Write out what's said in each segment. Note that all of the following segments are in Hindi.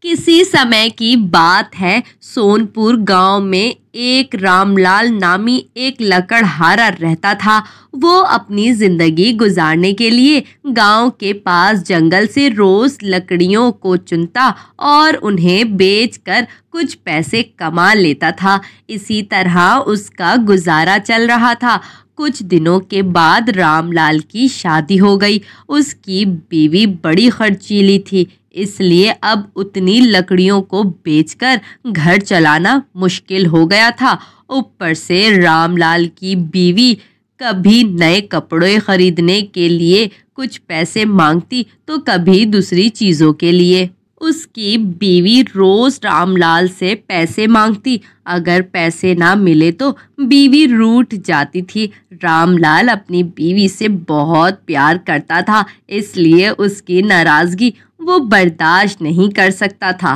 किसी समय की बात है। सोनपुर गांव में एक रामलाल नामी एक लकड़हारा रहता था। वो अपनी जिंदगी गुजारने के लिए गांव के पास जंगल से रोज लकड़ियों को चुनता और उन्हें बेचकर कुछ पैसे कमा लेता था। इसी तरह उसका गुजारा चल रहा था। कुछ दिनों के बाद रामलाल की शादी हो गई। उसकी बीवी बड़ी खर्चीली थी, इसलिए अब उतनी लकड़ियों को बेचकर घर चलाना मुश्किल हो गया था। ऊपर से रामलाल की बीवी कभी नए कपड़े खरीदने के लिए कुछ पैसे मांगती तो कभी दूसरी चीज़ों के लिए। उसकी बीवी रोज रामलाल से पैसे मांगती। अगर पैसे ना मिले तो बीवी रूठ जाती थी। रामलाल अपनी बीवी से बहुत प्यार करता था, इसलिए उसकी नाराज़गी वो बर्दाश्त नहीं कर सकता था।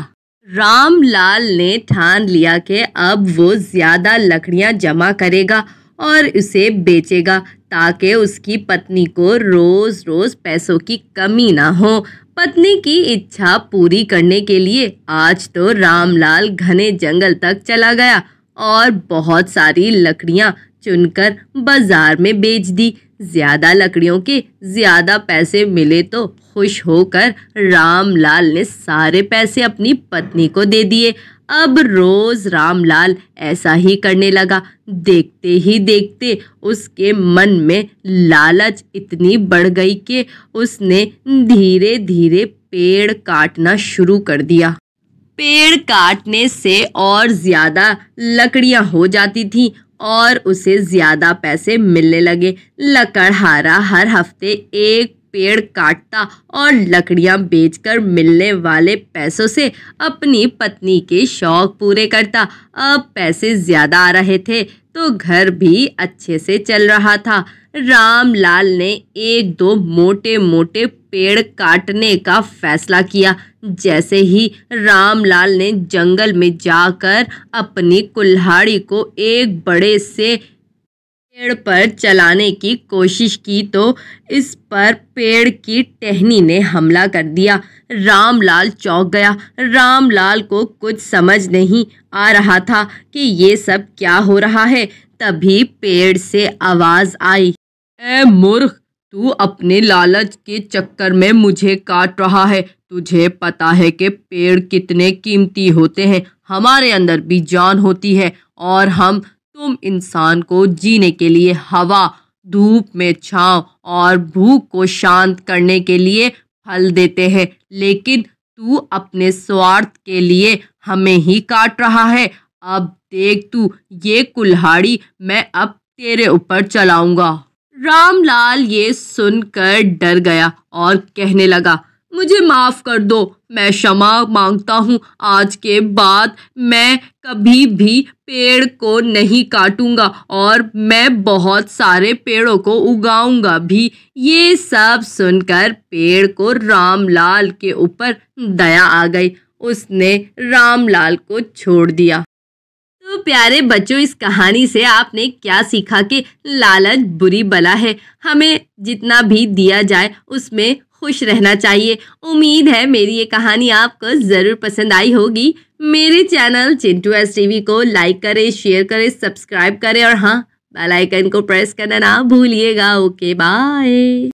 रामलाल ने ठान लिया कि अब वो ज़्यादा लकड़ियाँ जमा करेगा और उसे बेचेगा ताकि उसकी पत्नी को रोज़ रोज़ पैसों की कमी ना हो। पत्नी की इच्छा पूरी करने के लिए आज तो रामलाल घने जंगल तक चला गया और बहुत सारी लकड़ियाँ चुनकर बाजार में बेच दी। ज़्यादा लकड़ियों के ज़्यादा पैसे मिले तो खुश होकर रामलाल ने सारे पैसे अपनी पत्नी को दे दिए। अब रोज़ रामलाल ऐसा ही करने लगा। देखते ही देखते उसके मन में लालच इतनी बढ़ गई कि उसने धीरे धीरे पेड़ काटना शुरू कर दिया। पेड़ काटने से और ज़्यादा लकड़ियाँ हो जाती थीं और उसे ज़्यादा पैसे मिलने लगे। लकड़हारा हर हफ्ते एक पेड़ काटता और लकड़ियां बेचकर मिलने वाले पैसों से अपनी पत्नी के शौक पूरे करता। अब पैसे ज़्यादा आ रहे थे तो घर भी अच्छे से चल रहा था। रामलाल ने एक दो मोटे मोटे पेड़ काटने का फैसला किया। जैसे ही रामलाल ने जंगल में जाकर अपनी कुल्हाड़ी को एक बड़े से पेड़ पर चलाने की कोशिश की तो इस पर पेड़ की टहनी ने हमला कर दिया। रामलाल चौंक गया। रामलाल को कुछ समझ नहीं आ रहा था कि ये सब क्या हो रहा है। तभी पेड़ से आवाज़ आई, ए मूर्ख, तू अपने लालच के चक्कर में मुझे काट रहा है। तुझे पता है कि पेड़ कितने कीमती होते हैं। हमारे अंदर भी जान होती है और तुम इंसान को जीने के लिए हवा, धूप में छांव और भूख को शांत करने के लिए फल देते हैं, लेकिन तू अपने स्वार्थ के लिए हमें ही काट रहा है। अब देख तू, ये कुल्हाड़ी मैं अब तेरे ऊपर चलाऊंगा। रामलाल ये सुनकर डर गया और कहने लगा, मुझे माफ़ कर दो, मैं क्षमा मांगता हूँ। आज के बाद मैं कभी भी पेड़ को नहीं काटूंगा और मैं बहुत सारे पेड़ों को उगाऊंगा भी। ये सब सुनकर पेड़ को रामलाल के ऊपर दया आ गई। उसने रामलाल को छोड़ दिया। तो प्यारे बच्चों, इस कहानी से आपने क्या सीखा कि लालच बुरी बला है। हमें जितना भी दिया जाए उसमें खुश रहना चाहिए। उम्मीद है मेरी ये कहानी आपको ज़रूर पसंद आई होगी। मेरे चैनल चिंटू एस टीवी को लाइक करें, शेयर करें, सब्सक्राइब करें और हाँ, बेल आइकन को प्रेस करना ना भूलिएगा। Okay, bye.